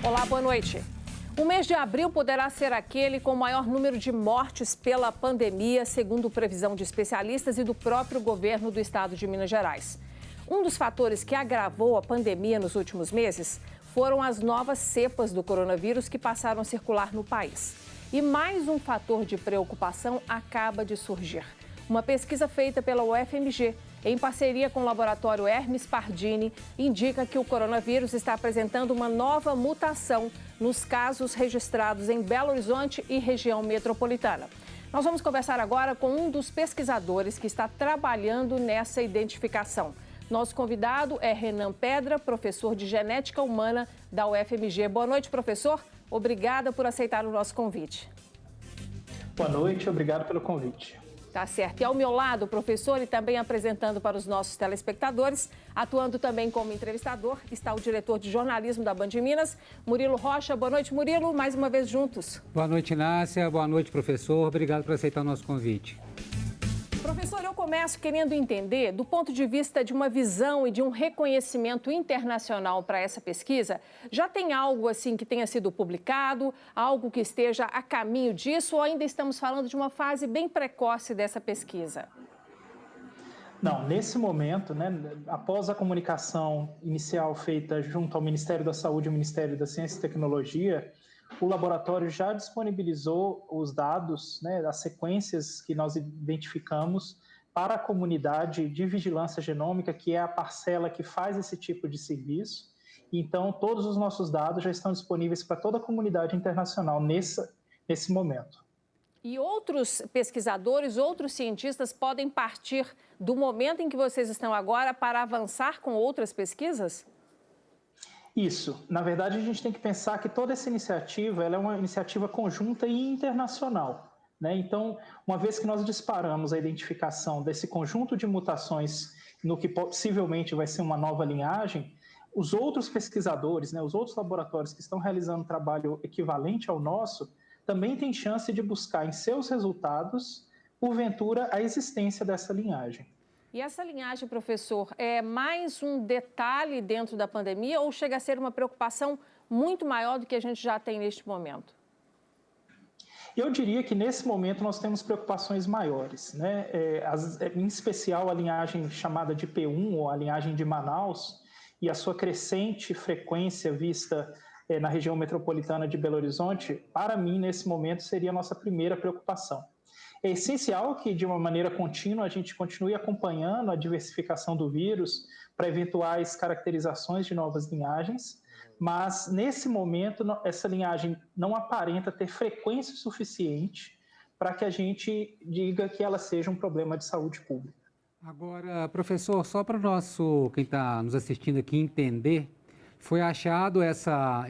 Olá, boa noite. O mês de abril poderá ser aquele com o maior número de mortes pela pandemia, segundo previsão de especialistas e do próprio governo do estado de Minas Gerais. Um dos fatores que agravou a pandemia nos últimos meses foram as novas cepas do coronavírus que passaram a circular no país. E mais um fator de preocupação acaba de surgir. Uma pesquisa feita pela UFMG, em parceria com o laboratório Hermes Pardini, indica que o coronavírus está apresentando uma nova mutação nos casos registrados em Belo Horizonte e região metropolitana. Nós vamos conversar agora com um dos pesquisadores que está trabalhando nessa identificação. Nosso convidado é Renan Pedra, professor de Genética Humana da UFMG. Boa noite, professor. Obrigada por aceitar o nosso convite. Boa noite, obrigado pelo convite. Tá certo. E ao meu lado, professor, e também apresentando para os nossos telespectadores, atuando também como entrevistador, está o diretor de jornalismo da Band Minas, Murilo Rocha. Boa noite, Murilo. Mais uma vez juntos. Boa noite, Nácia. Boa noite, professor. Obrigado por aceitar o nosso convite. Professor, eu começo querendo entender, do ponto de vista de uma visão e de um reconhecimento internacional para essa pesquisa, já tem algo assim que tenha sido publicado, algo que esteja a caminho disso, ou ainda estamos falando de uma fase bem precoce dessa pesquisa? Não, nesse momento, após a comunicação inicial feita junto ao Ministério da Saúde e ao Ministério da Ciência e Tecnologia, o laboratório já disponibilizou os dados, as sequências que nós identificamos para a comunidade de vigilância genômica, que é a parcela que faz esse tipo de serviço. Então, todos os nossos dados já estão disponíveis para toda a comunidade internacional nesse momento. E outros pesquisadores, outros cientistas podem partir do momento em que vocês estão agora para avançar com outras pesquisas? Isso. Na verdade, a gente tem que pensar que toda essa iniciativa ela é uma iniciativa conjunta e internacional. Então, uma vez que nós disparamos a identificação desse conjunto de mutações no que possivelmente vai ser uma nova linhagem, os outros pesquisadores, os outros laboratórios que estão realizando um trabalho equivalente ao nosso, também têm chance de buscar em seus resultados, porventura, a existência dessa linhagem. E essa linhagem, professor, é mais um detalhe dentro da pandemia ou chega a ser uma preocupação muito maior do que a gente já tem neste momento? Eu diria que nesse momento nós temos preocupações maiores, em especial a linhagem chamada de P1 ou a linhagem de Manaus e a sua crescente frequência vista na região metropolitana de Belo Horizonte, para mim nesse momento seria a nossa primeira preocupação. É essencial que, de uma maneira contínua, a gente continue acompanhando a diversificação do vírus para eventuais caracterizações de novas linhagens, mas, nesse momento, essa linhagem não aparenta ter frequência suficiente para que a gente diga que ela seja um problema de saúde pública. Agora, professor, só para quem está nos assistindo aqui entender, foi achado essa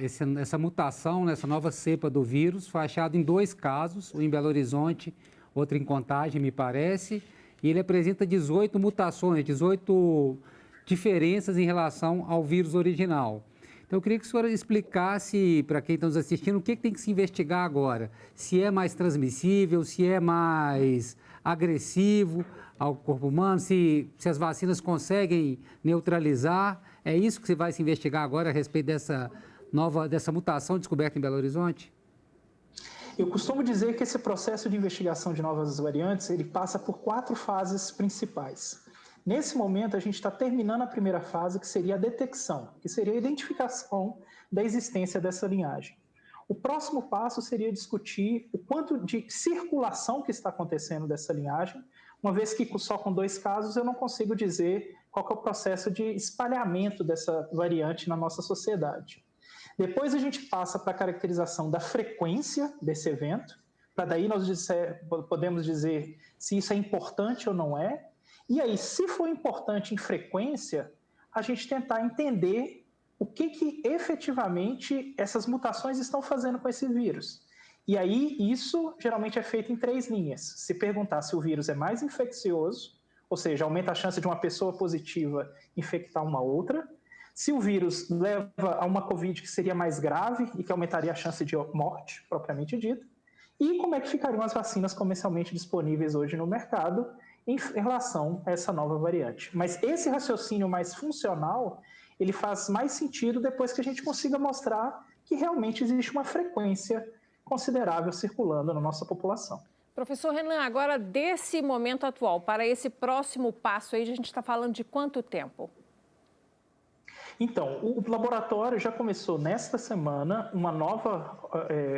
mutação, essa nova cepa do vírus, foi achado em 2 casos, um em Belo Horizonte, outro em Contagem, me parece, e ele apresenta 18 mutações, 18 diferenças em relação ao vírus original. Então, eu queria que o senhor explicasse para quem está nos assistindo o que tem que se investigar agora. Se é mais transmissível, se é mais agressivo ao corpo humano, se as vacinas conseguem neutralizar. É isso que você vai se investigar agora a respeito dessa mutação descoberta em Belo Horizonte? Eu costumo dizer que esse processo de investigação de novas variantes, ele passa por 4 fases principais. Nesse momento, a gente está terminando a primeira fase, que seria a detecção, que seria a identificação da existência dessa linhagem. O próximo passo seria discutir o quanto de circulação que está acontecendo dessa linhagem, uma vez que só com 2 casos eu não consigo dizer qual que é o processo de espalhamento dessa variante na nossa sociedade. Depois a gente passa para a caracterização da frequência desse evento, para daí nós podemos dizer se isso é importante ou não é. E aí, se for importante em frequência, a gente tentar entender o que efetivamente essas mutações estão fazendo com esse vírus. E aí, isso geralmente é feito em 3 linhas. Se perguntar se o vírus é mais infeccioso, ou seja, aumenta a chance de uma pessoa positiva infectar uma outra. Se o vírus leva a uma Covid que seria mais grave e que aumentaria a chance de morte, propriamente dita, e como é que ficariam as vacinas comercialmente disponíveis hoje no mercado em relação a essa nova variante. Mas esse raciocínio mais funcional, ele faz mais sentido depois que a gente consiga mostrar que realmente existe uma frequência considerável circulando na nossa população. Professor Renan, agora desse momento atual para esse próximo passo aí, a gente está falando de quanto tempo? Então, o laboratório já começou nesta semana uma nova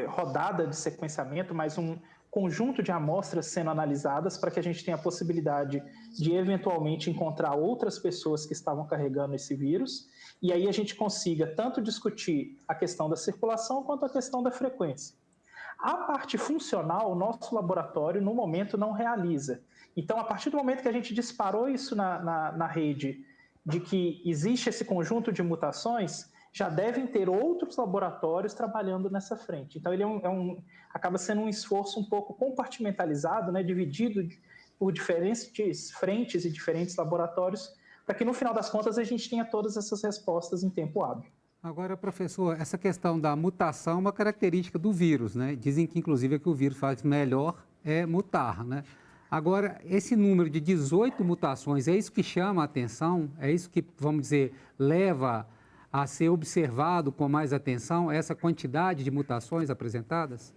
rodada de sequenciamento, mais um conjunto de amostras sendo analisadas para que a gente tenha a possibilidade de eventualmente encontrar outras pessoas que estavam carregando esse vírus e aí a gente consiga tanto discutir a questão da circulação quanto a questão da frequência. A parte funcional, o nosso laboratório, no momento, não realiza. Então, a partir do momento que a gente disparou isso na rede, de que existe esse conjunto de mutações, já devem ter outros laboratórios trabalhando nessa frente. Então, ele acaba sendo um esforço um pouco compartimentalizado, né, dividido por diferentes frentes e diferentes laboratórios, para que, no final das contas, a gente tenha todas essas respostas em tempo hábil. Agora, professor, essa questão da mutação é uma característica do vírus, né? Dizem que, inclusive, que o vírus faz melhor é mutar, né? Agora, esse número de 18 mutações, é isso que chama a atenção? É isso que, vamos dizer, leva a ser observado com mais atenção, essa quantidade de mutações apresentadas?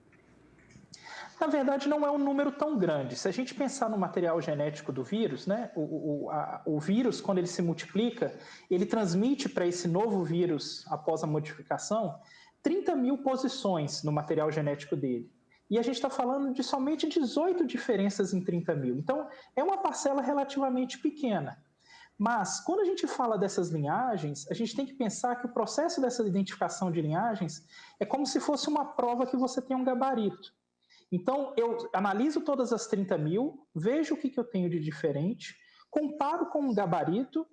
Na verdade, não é um número tão grande. Se a gente pensar no material genético do vírus, né, o vírus, quando ele se multiplica, ele transmite para esse novo vírus, após a modificação, 30 mil posições no material genético dele. E a gente está falando de somente 18 diferenças em 30 mil. Então, é uma parcela relativamente pequena. Mas, quando a gente fala dessas linhagens, a gente tem que pensar que o processo dessa identificação de linhagens é como se fosse uma prova que você tem um gabarito. Então, eu analiso todas as 30 mil, vejo o que eu tenho de diferente, comparo com um gabarito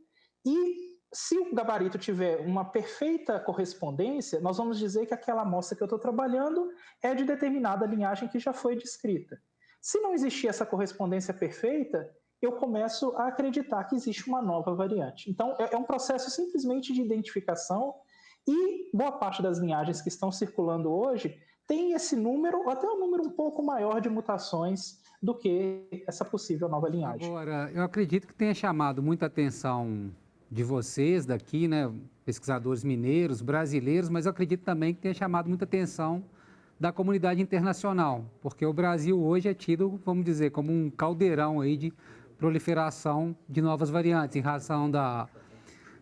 e, se o gabarito tiver uma perfeita correspondência, nós vamos dizer que aquela amostra que eu estou trabalhando é de determinada linhagem que já foi descrita. Se não existir essa correspondência perfeita, eu começo a acreditar que existe uma nova variante. Então, é um processo simplesmente de identificação e boa parte das linhagens que estão circulando hoje tem esse número, ou até um número um pouco maior de mutações do que essa possível nova linhagem. Agora, eu acredito que tenha chamado muita atenção de vocês daqui, né, pesquisadores mineiros, brasileiros, mas eu acredito também que tenha chamado muita atenção da comunidade internacional, porque o Brasil hoje é tido, vamos dizer, como um caldeirão aí de proliferação de novas variantes, em razão da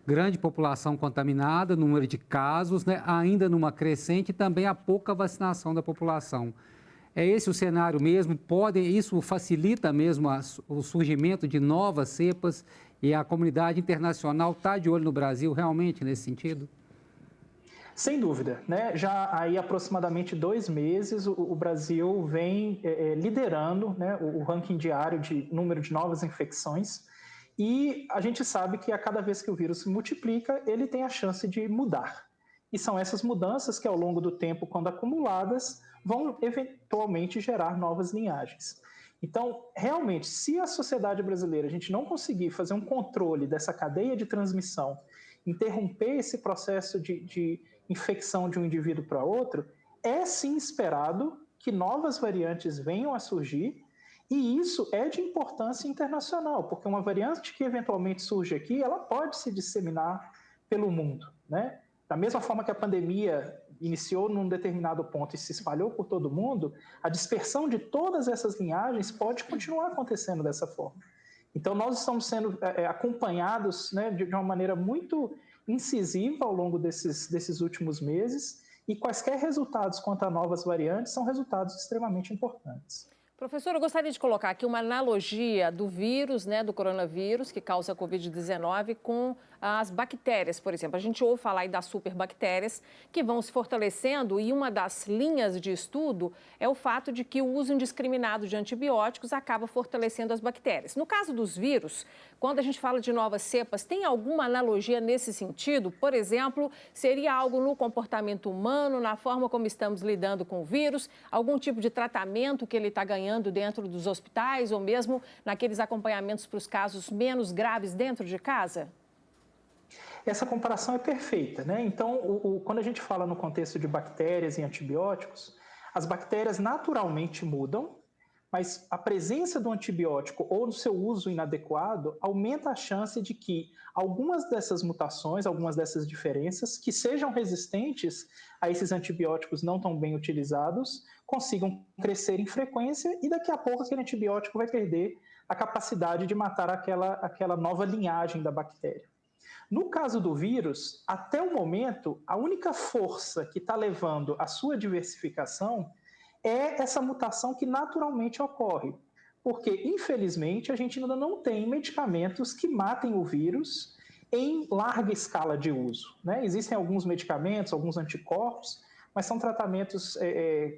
grande população contaminada, número de casos, né, ainda numa crescente, e também a pouca vacinação da população. É esse o cenário mesmo? Isso facilita mesmo o surgimento de novas cepas e a comunidade internacional está de olho no Brasil realmente nesse sentido? Sem dúvida, né? Já aí aproximadamente 2 meses o Brasil vem liderando, né, o ranking diário de número de novas infecções. E a gente sabe que a cada vez que o vírus se multiplica, ele tem a chance de mudar. E são essas mudanças que, ao longo do tempo, quando acumuladas, vão eventualmente gerar novas linhagens. Então, realmente, se a sociedade brasileira, a gente não conseguir fazer um controle dessa cadeia de transmissão, interromper esse processo de infecção de um indivíduo para outro, é sim esperado que novas variantes venham a surgir. E isso é de importância internacional, porque uma variante que eventualmente surge aqui, ela pode se disseminar pelo mundo, né? Da mesma forma que a pandemia iniciou num determinado ponto e se espalhou por todo mundo, a dispersão de todas essas linhagens pode continuar acontecendo dessa forma. Então, nós estamos sendo acompanhados, né, de uma maneira muito incisiva ao longo desses últimos meses, e quaisquer resultados quanto a novas variantes são resultados extremamente importantes. Professor, eu gostaria de colocar aqui uma analogia do vírus, né, do coronavírus, que causa a Covid-19, com as bactérias, por exemplo. A gente ouve falar aí das superbactérias que vão se fortalecendo e uma das linhas de estudo é o fato de que o uso indiscriminado de antibióticos acaba fortalecendo as bactérias. No caso dos vírus, quando a gente fala de novas cepas, tem alguma analogia nesse sentido? Por exemplo, seria algo no comportamento humano, na forma como estamos lidando com o vírus, algum tipo de tratamento que ele está ganhando dentro dos hospitais ou mesmo naqueles acompanhamentos para os casos menos graves dentro de casa? Essa comparação é perfeita, né? Então, quando a gente fala no contexto de bactérias e antibióticos, as bactérias naturalmente mudam, mas a presença do antibiótico ou do seu uso inadequado aumenta a chance de que algumas dessas mutações, algumas dessas diferenças, que sejam resistentes a esses antibióticos não tão bem utilizados, consigam crescer em frequência e daqui a pouco aquele antibiótico vai perder a capacidade de matar aquela nova linhagem da bactéria. No caso do vírus, até o momento, a única força que está levando à sua diversificação é essa mutação que naturalmente ocorre. Porque, infelizmente, a gente ainda não tem medicamentos que matem o vírus em larga escala de uso, né? Existem alguns medicamentos, alguns anticorpos, mas são tratamentos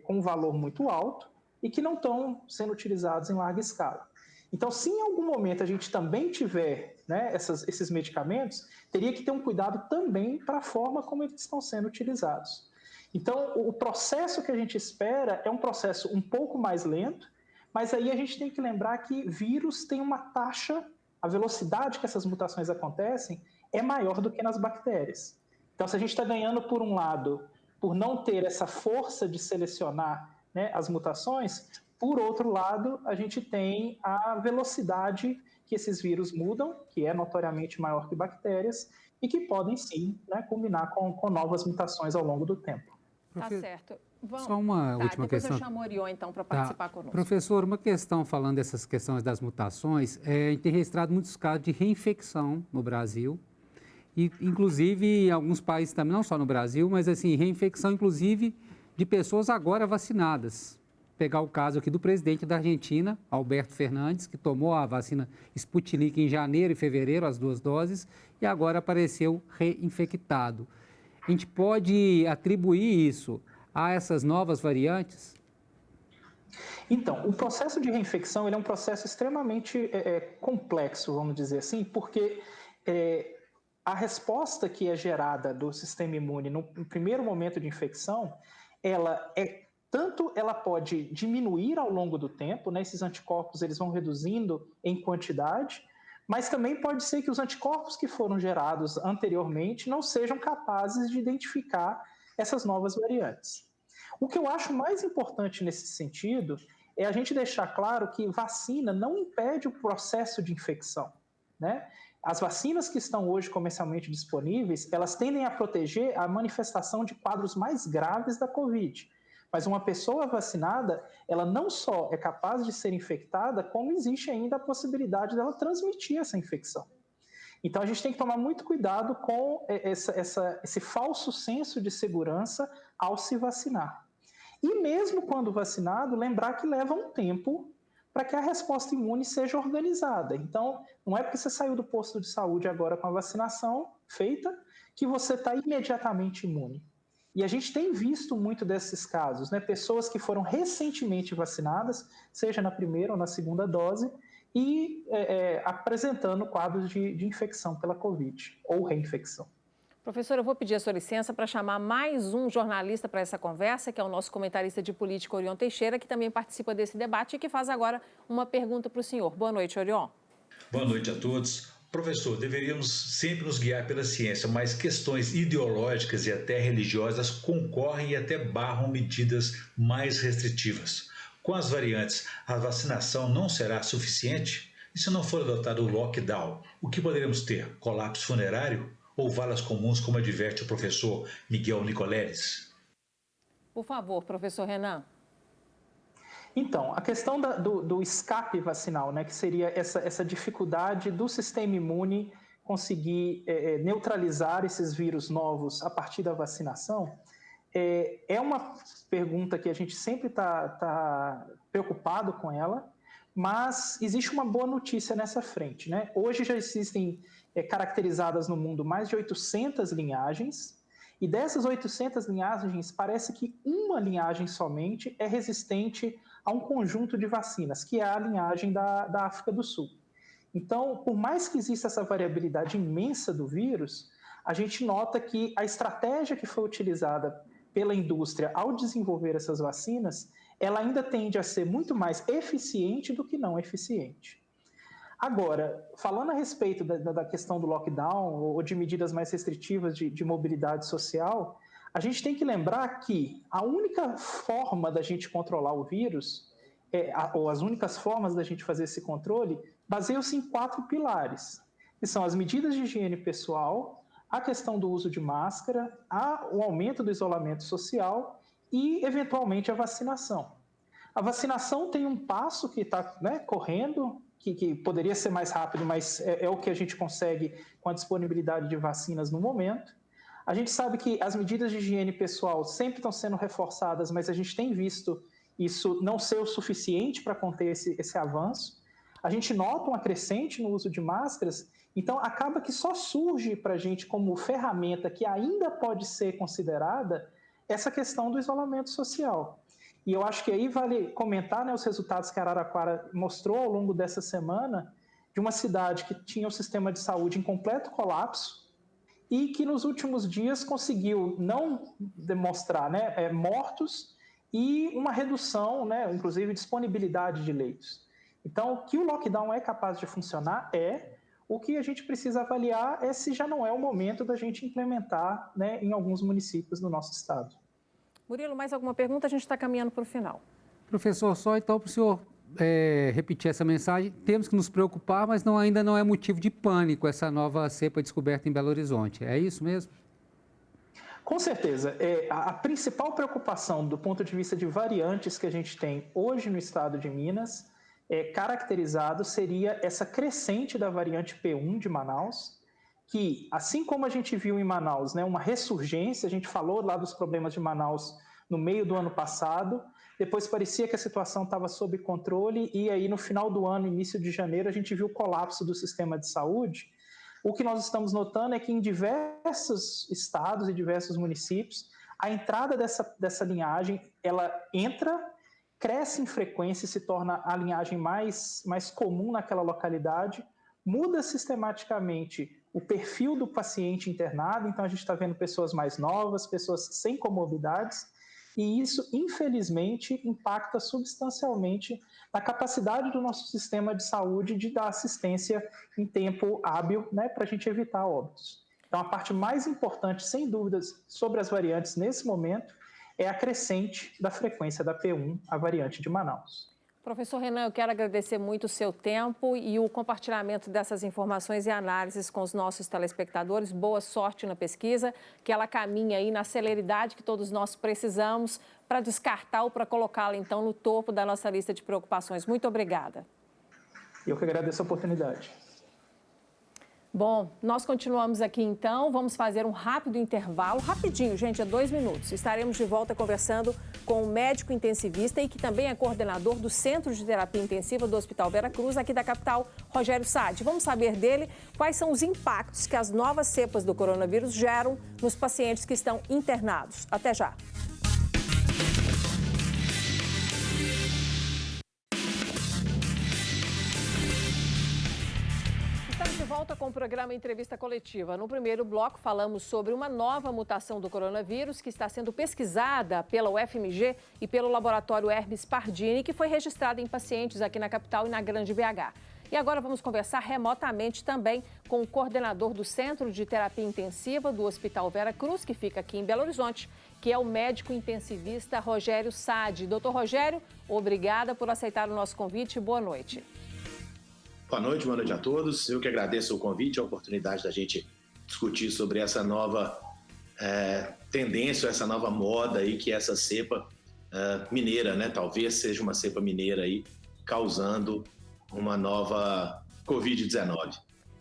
com um valor muito alto e que não estão sendo utilizados em larga escala. Então, se em algum momento a gente também tiver, né, esses medicamentos, teria que ter um cuidado também para a forma como eles estão sendo utilizados. Então, o processo que a gente espera é um processo um pouco mais lento, mas aí a gente tem que lembrar que vírus tem uma taxa, a velocidade que essas mutações acontecem é maior do que nas bactérias. Então, se a gente está ganhando, por um lado, por não ter essa força de selecionar, né, as mutações, por outro lado, a gente tem a velocidade que esses vírus mudam, que é notoriamente maior que bactérias, e que podem, sim, né, combinar com novas mutações ao longo do tempo. Tá certo. Vamos. Só uma última depois questão. Eu chamo o Orion, então, para participar conosco. Professor, uma questão falando dessas questões das mutações, a gente tem registrado muitos casos de reinfecção no Brasil, e inclusive em alguns países também, não só no Brasil, mas assim, reinfecção inclusive de pessoas agora vacinadas. Pegar o caso aqui do presidente da Argentina, Alberto Fernandes, que tomou a vacina Sputnik em janeiro e fevereiro, as 2 doses, e agora apareceu reinfectado. A gente pode atribuir isso a essas novas variantes? Então, o processo de reinfecção ele é um processo extremamente complexo, vamos dizer assim, porque a resposta que é gerada do sistema imune no primeiro momento de infecção, ela pode diminuir ao longo do tempo, né? Esses anticorpos eles vão reduzindo em quantidade, mas também pode ser que os anticorpos que foram gerados anteriormente não sejam capazes de identificar essas novas variantes. O que eu acho mais importante nesse sentido é a gente deixar claro que vacina não impede o processo de infecção, né? As vacinas que estão hoje comercialmente disponíveis, elas tendem a proteger a manifestação de quadros mais graves da Covid. Mas uma pessoa vacinada, ela não só é capaz de ser infectada, como existe ainda a possibilidade dela transmitir essa infecção. Então, a gente tem que tomar muito cuidado com esse falso senso de segurança ao se vacinar. E mesmo quando vacinado, lembrar que leva um tempo para que a resposta imune seja organizada. Então, não é porque você saiu do posto de saúde agora com a vacinação feita que você está imediatamente imune. E a gente tem visto muito desses casos, né? Pessoas que foram recentemente vacinadas, seja na primeira ou na segunda dose, e apresentando quadros de infecção pela Covid ou reinfecção. Professor, eu vou pedir a sua licença para chamar mais um jornalista para essa conversa, que é o nosso comentarista de política, Orion Teixeira, que também participa desse debate e que faz agora uma pergunta para o senhor. Boa noite, Orion. Boa noite a todos. Professor, deveríamos sempre nos guiar pela ciência, mas questões ideológicas e até religiosas concorrem e até barram medidas mais restritivas. Com as variantes, a vacinação não será suficiente? E se não for adotado o lockdown, o que poderemos ter? Colapso funerário ou valas comuns, como adverte o professor Miguel Nicoleles? Por favor, professor Renan. Então, a questão do escape vacinal, né, que seria essa dificuldade do sistema imune conseguir neutralizar esses vírus novos a partir da vacinação, é uma pergunta que a gente sempre está preocupado com ela, mas existe uma boa notícia nessa frente, né? Hoje já existem caracterizadas no mundo mais de 800 linhagens, e dessas 800 linhagens, parece que uma linhagem somente é resistente a um conjunto de vacinas, que é a linhagem da África do Sul. Então, por mais que exista essa variabilidade imensa do vírus, a gente nota que a estratégia que foi utilizada pela indústria ao desenvolver essas vacinas, ela ainda tende a ser muito mais eficiente do que não eficiente. Agora, falando a respeito da questão do lockdown ou de medidas mais restritivas de mobilidade social, a gente tem que lembrar que a única forma da gente controlar o vírus ou as únicas formas da gente fazer esse controle, baseiam-se em 4 pilares, que são as medidas de higiene pessoal, a questão do uso de máscara, o aumento do isolamento social e, eventualmente, a vacinação. A vacinação tem um passo que está correndo, que poderia ser mais rápido, mas é o que a gente consegue com a disponibilidade de vacinas no momento. A gente sabe que as medidas de higiene pessoal sempre estão sendo reforçadas, mas a gente tem visto isso não ser o suficiente para conter esse avanço. A gente nota uma crescente no uso de máscaras, então acaba que só surge para a gente como ferramenta que ainda pode ser considerada essa questão do isolamento social. E eu acho que aí vale comentar os resultados que a Araraquara mostrou ao longo dessa semana, de uma cidade que tinha o sistema de saúde em completo colapso e que nos últimos dias conseguiu não demonstrar mortos e uma redução, inclusive disponibilidade de leitos. Então, que o lockdown é capaz de funcionar o que a gente precisa avaliar é se já não é o momento da gente implementar em alguns municípios do nosso estado. Murilo, mais alguma pergunta? A gente está caminhando para o final. Professor, só então para o senhor repetir essa mensagem, temos que nos preocupar, mas ainda não é motivo de pânico essa nova cepa descoberta em Belo Horizonte. É isso mesmo? Com certeza. A principal preocupação do ponto de vista de variantes que a gente tem hoje no estado de Minas, caracterizado, seria essa crescente da variante P1 de Manaus, que, assim como a gente viu em Manaus, uma ressurgência, a gente falou lá dos problemas de Manaus no meio do ano passado, depois parecia que a situação estava sob controle e aí no final do ano, início de janeiro, a gente viu o colapso do sistema de saúde. O que nós estamos notando é que em diversos estados e diversos municípios, a entrada dessa linhagem, ela cresce em frequência e se torna a linhagem mais comum naquela localidade, muda sistematicamente o perfil do paciente internado, então a gente está vendo pessoas mais novas, pessoas sem comorbidades, e isso, infelizmente, impacta substancialmente na capacidade do nosso sistema de saúde de dar assistência em tempo hábil, para a gente evitar óbitos. Então, a parte mais importante, sem dúvidas, sobre as variantes nesse momento, é a crescente da frequência da P1, a variante de Manaus. Professor Renan, eu quero agradecer muito o seu tempo e o compartilhamento dessas informações e análises com os nossos telespectadores. Boa sorte na pesquisa, que ela caminhe aí na celeridade que todos nós precisamos para descartar ou para colocá-la, então, no topo da nossa lista de preocupações. Muito obrigada. Eu que agradeço a oportunidade. Bom, nós continuamos aqui então, vamos fazer um rápido intervalo, rapidinho, gente, é 2 minutos. Estaremos de volta conversando com o médico intensivista e que também é coordenador do Centro de Terapia Intensiva do Hospital Vera Cruz, aqui da capital, Rogério Sade. Vamos saber dele quais são os impactos que as novas cepas do coronavírus geram nos pacientes que estão internados. Até já. Volta com o programa Entrevista Coletiva. No primeiro bloco, falamos sobre uma nova mutação do coronavírus que está sendo pesquisada pela UFMG e pelo laboratório Hermes Pardini, que foi registrada em pacientes aqui na capital e na Grande BH. E agora vamos conversar remotamente também com o coordenador do Centro de Terapia Intensiva do Hospital Vera Cruz, que fica aqui em Belo Horizonte, que é o médico intensivista Rogério Sade. Doutor Rogério, obrigada por aceitar o nosso convite. Boa noite. Boa noite a todos. Eu que agradeço o convite, a oportunidade da gente discutir sobre essa nova tendência, essa nova moda aí, que é essa cepa mineira, Talvez seja uma cepa mineira aí, causando uma nova Covid-19.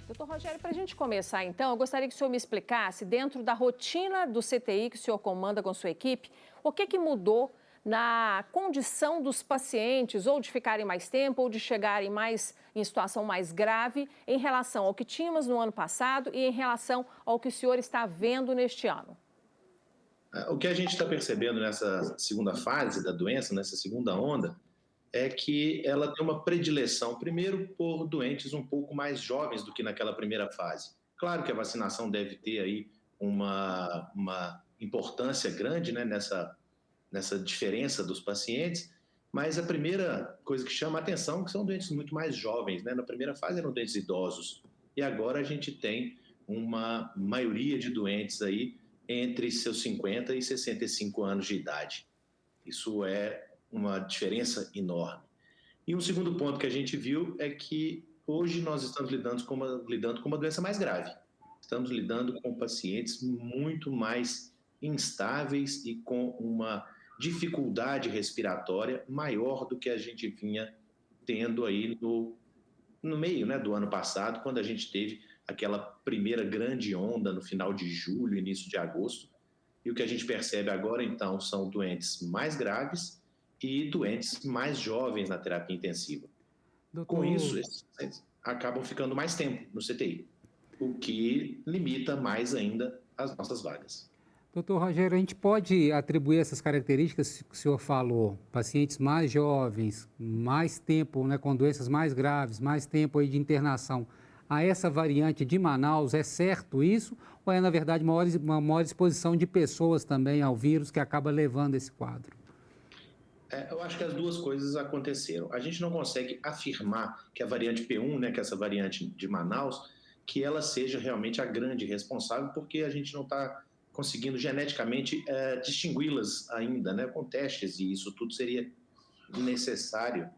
Doutor Rogério, para a gente começar então, eu gostaria que o senhor me explicasse, dentro da rotina do CTI que o senhor comanda com sua equipe, o que mudou na condição dos pacientes, ou de ficarem mais tempo, ou de chegarem em situação mais grave, em relação ao que tínhamos no ano passado e em relação ao que o senhor está vendo neste ano? O que a gente está percebendo nessa segunda fase da doença, nessa segunda onda, é que ela tem uma predileção, primeiro, por doentes um pouco mais jovens do que naquela primeira fase. Claro que a vacinação deve ter aí uma importância grande, nessa diferença dos pacientes, mas a primeira coisa que chama a atenção é que são doentes muito mais jovens, Na primeira fase eram doentes idosos, e agora a gente tem uma maioria de doentes aí entre seus 50 e 65 anos de idade. Isso é uma diferença enorme. E um segundo ponto que a gente viu é que hoje nós estamos lidando com uma doença mais grave. Estamos lidando com pacientes muito mais instáveis e com uma dificuldade respiratória maior do que a gente vinha tendo aí no meio, né, do ano passado, quando a gente teve aquela primeira grande onda no final de julho, início de agosto. E o que a gente percebe agora, então, são doentes mais graves e doentes mais jovens na terapia intensiva. Doutor... Com isso, esses pacientes acabam ficando mais tempo no CTI, o que limita mais ainda as nossas vagas. Doutor Rogério, a gente pode atribuir essas características que o senhor falou, pacientes mais jovens, mais tempo, né, com doenças mais graves, mais tempo aí de internação, a essa variante de Manaus, é certo isso? Ou é, na verdade, uma maior exposição de pessoas também ao vírus que acaba levando esse quadro? Eu acho que as duas coisas aconteceram. A gente não consegue afirmar que a variante P1, né, que é essa variante de Manaus, que ela seja realmente a grande responsável, porque a gente não está conseguindo geneticamente distingui-las ainda, né, com testes, e isso tudo seria necessário.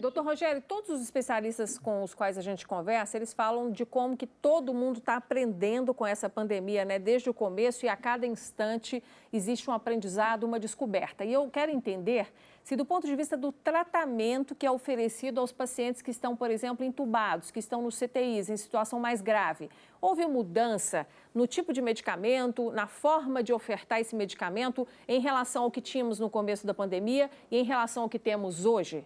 Doutor Rogério, todos os especialistas com os quais a gente conversa, eles falam de como que todo mundo está aprendendo com essa pandemia, né, desde o começo, e a cada instante existe um aprendizado, uma descoberta. E eu quero entender se, do ponto de vista do tratamento que é oferecido aos pacientes que estão, por exemplo, entubados, que estão nos CTIs, em situação mais grave, houve mudança no tipo de medicamento, na forma de ofertar esse medicamento em relação ao que tínhamos no começo da pandemia e em relação ao que temos hoje?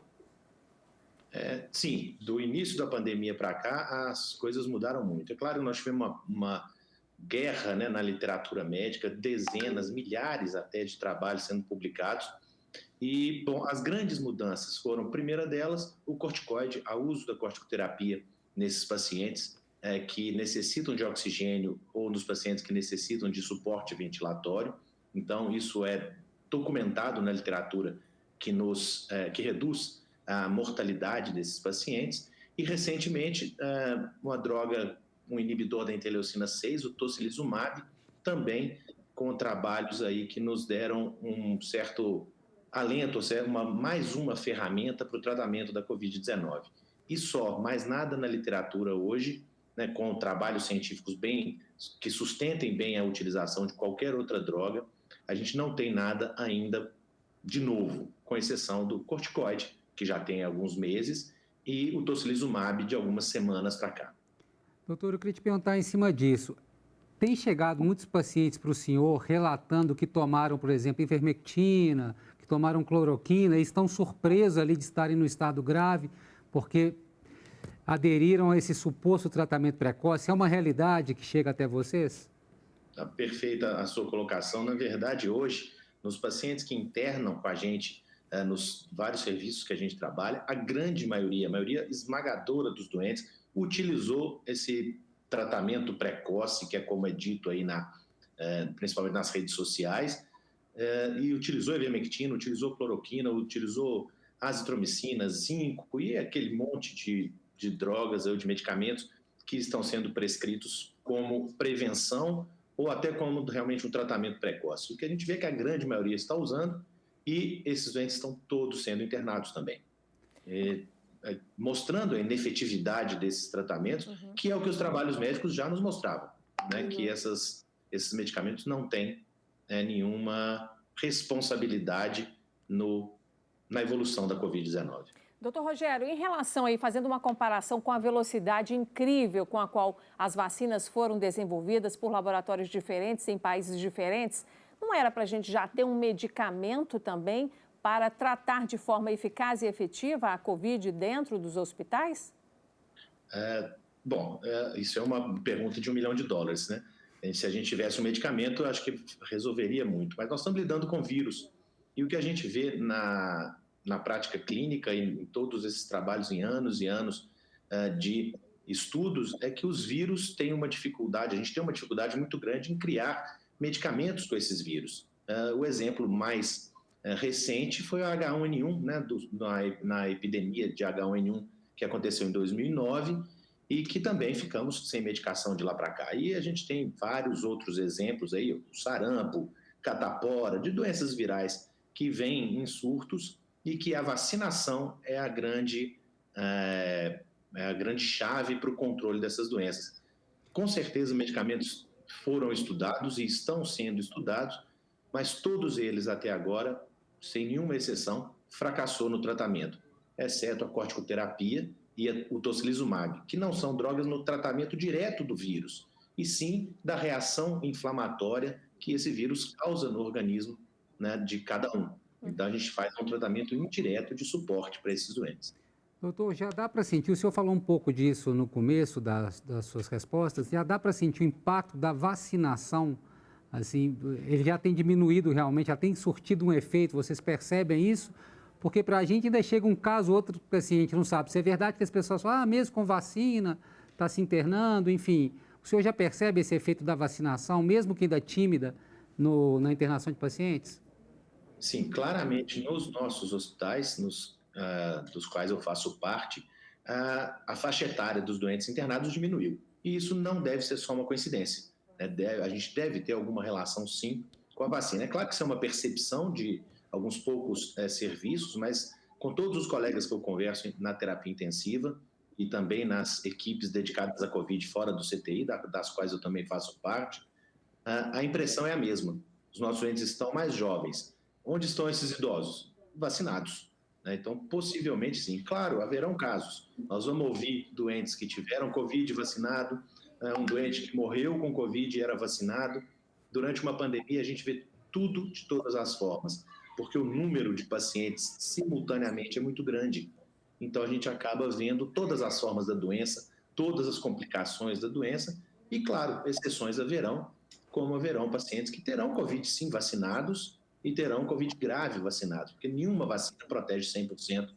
Sim, do início da pandemia para cá, as coisas mudaram muito. É claro, nós tivemos uma guerra, né, na literatura médica, dezenas, milhares até de trabalhos sendo publicados. E, bom, as grandes mudanças foram, a primeira delas, o corticoide, o uso da corticoterapia nesses pacientes que necessitam de oxigênio ou nos pacientes que necessitam de suporte ventilatório. Então, isso é documentado na literatura que reduz a mortalidade desses pacientes. E, recentemente, um inibidor da interleucina 6, o tocilizumab, também com trabalhos aí que nos deram um certo alento, ou seja, mais uma ferramenta para o tratamento da Covid-19. E só, mais nada na literatura hoje, né, com trabalhos científicos que sustentem bem a utilização de qualquer outra droga, a gente não tem nada ainda de novo, com exceção do corticoide, que já tem alguns meses, e o tocilizumab de algumas semanas para cá. Doutor, eu queria te perguntar em cima disso. Tem chegado muitos pacientes para o senhor relatando que tomaram, por exemplo, ivermectina, que tomaram cloroquina e estão surpresos ali de estarem no estado grave porque aderiram a esse suposto tratamento precoce? É uma realidade que chega até vocês? Tá perfeita a sua colocação. Na verdade, hoje, nos pacientes que internam com a gente, nos vários serviços que a gente trabalha, a grande maioria, a maioria esmagadora dos doentes, utilizou esse tratamento precoce, que é como é dito aí, principalmente nas redes sociais, e utilizou ivermectina, utilizou cloroquina, utilizou azitromicina, zinco e aquele monte de drogas ou de medicamentos que estão sendo prescritos como prevenção ou até como realmente um tratamento precoce. O que a gente vê é que a grande maioria está usando, e esses doentes estão todos sendo internados também, mostrando a inefetividade desses tratamentos, que é o que os trabalhos médicos já nos mostravam, né? Que esses medicamentos não têm nenhuma responsabilidade na evolução da Covid-19. Doutor Rogério, em relação aí, fazendo uma comparação com a velocidade incrível com a qual as vacinas foram desenvolvidas por laboratórios diferentes em países diferentes, não era para a gente já ter um medicamento também para tratar de forma eficaz e efetiva a Covid dentro dos hospitais? Isso é uma pergunta de $1 milhão, né? Se a gente tivesse um medicamento, eu acho que resolveria muito. Mas nós estamos lidando com vírus. E o que a gente vê na prática clínica e em todos esses trabalhos em anos e anos de estudos é que os vírus têm uma dificuldade, a gente tem uma dificuldade muito grande em criar medicamentos com esses vírus. O exemplo mais recente foi o H1N1, né, na epidemia de H1N1 que aconteceu em 2009 e que também ficamos sem medicação de lá para cá. E a gente tem vários outros exemplos aí, o sarampo, catapora, de doenças virais que vem em surtos e que a vacinação é a grande chave para o controle dessas doenças. Com certeza, medicamentos foram estudados e estão sendo estudados, mas todos eles, até agora, sem nenhuma exceção, fracassou no tratamento, exceto a corticoterapia e o tocilizumab, que não são drogas no tratamento direto do vírus, e sim da reação inflamatória que esse vírus causa no organismo, né, de cada um. Então, a gente faz um tratamento indireto de suporte para esses doentes. Doutor, já dá para sentir, o senhor falou um pouco disso no começo das suas respostas, já dá para sentir o impacto da vacinação, assim, ele já tem diminuído realmente, já tem surtido um efeito, vocês percebem isso? Porque para a gente ainda chega um caso ou outro que assim, a gente não sabe se é verdade que as pessoas falam, mesmo com vacina, está se internando, enfim. O senhor já percebe esse efeito da vacinação, mesmo que ainda tímida, na internação de pacientes? Sim, claramente nos nossos hospitais, dos quais eu faço parte, a faixa etária dos doentes internados diminuiu. E isso não deve ser só uma coincidência, né? A gente deve ter alguma relação, sim, com a vacina. É claro que isso é uma percepção de alguns poucos serviços, mas com todos os colegas que eu converso na terapia intensiva e também nas equipes dedicadas à Covid fora do CTI, das quais eu também faço parte, a impressão é a mesma. Os nossos doentes estão mais jovens. Onde estão esses idosos? Vacinados. Então, possivelmente, sim. Claro, haverão casos. Nós vamos ouvir doentes que tiveram Covid vacinado, um doente que morreu com Covid e era vacinado. Durante uma pandemia, a gente vê tudo de todas as formas, porque o número de pacientes simultaneamente é muito grande. Então, a gente acaba vendo todas as formas da doença, todas as complicações da doença e, claro, exceções haverão, como haverão pacientes que terão Covid, sim, vacinados, e terão Covid grave vacinados, porque nenhuma vacina protege 100%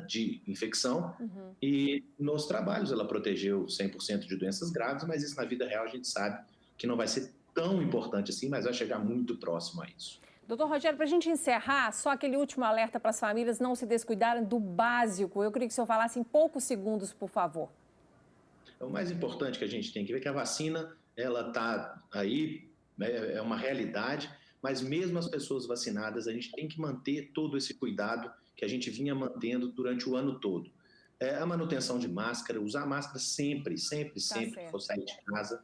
de infecção, e nos trabalhos ela protegeu 100% de doenças graves, mas isso na vida real a gente sabe que não vai ser tão importante assim, mas vai chegar muito próximo a isso. Doutor Rogério, para a gente encerrar, só aquele último alerta para as famílias não se descuidarem do básico. Eu queria que o senhor falasse em poucos segundos, por favor. O mais importante que a gente tem que ver é que a vacina, ela está aí, é uma realidade, mas mesmo as pessoas vacinadas, a gente tem que manter todo esse cuidado que a gente vinha mantendo durante o ano todo. A manutenção de máscara, usar máscara sempre que for sair de casa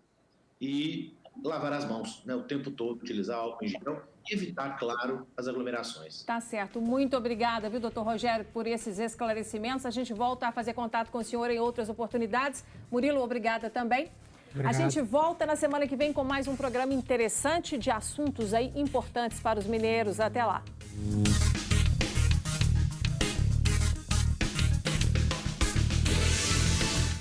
e lavar as mãos, né, o tempo todo, utilizar álcool em gel e evitar, claro, as aglomerações. Tá certo. Muito obrigada, viu, doutor Rogério, por esses esclarecimentos. A gente volta a fazer contato com o senhor em outras oportunidades. Murilo, obrigada também. Obrigado. A gente volta na semana que vem com mais um programa interessante de assuntos aí importantes para os mineiros. Até lá.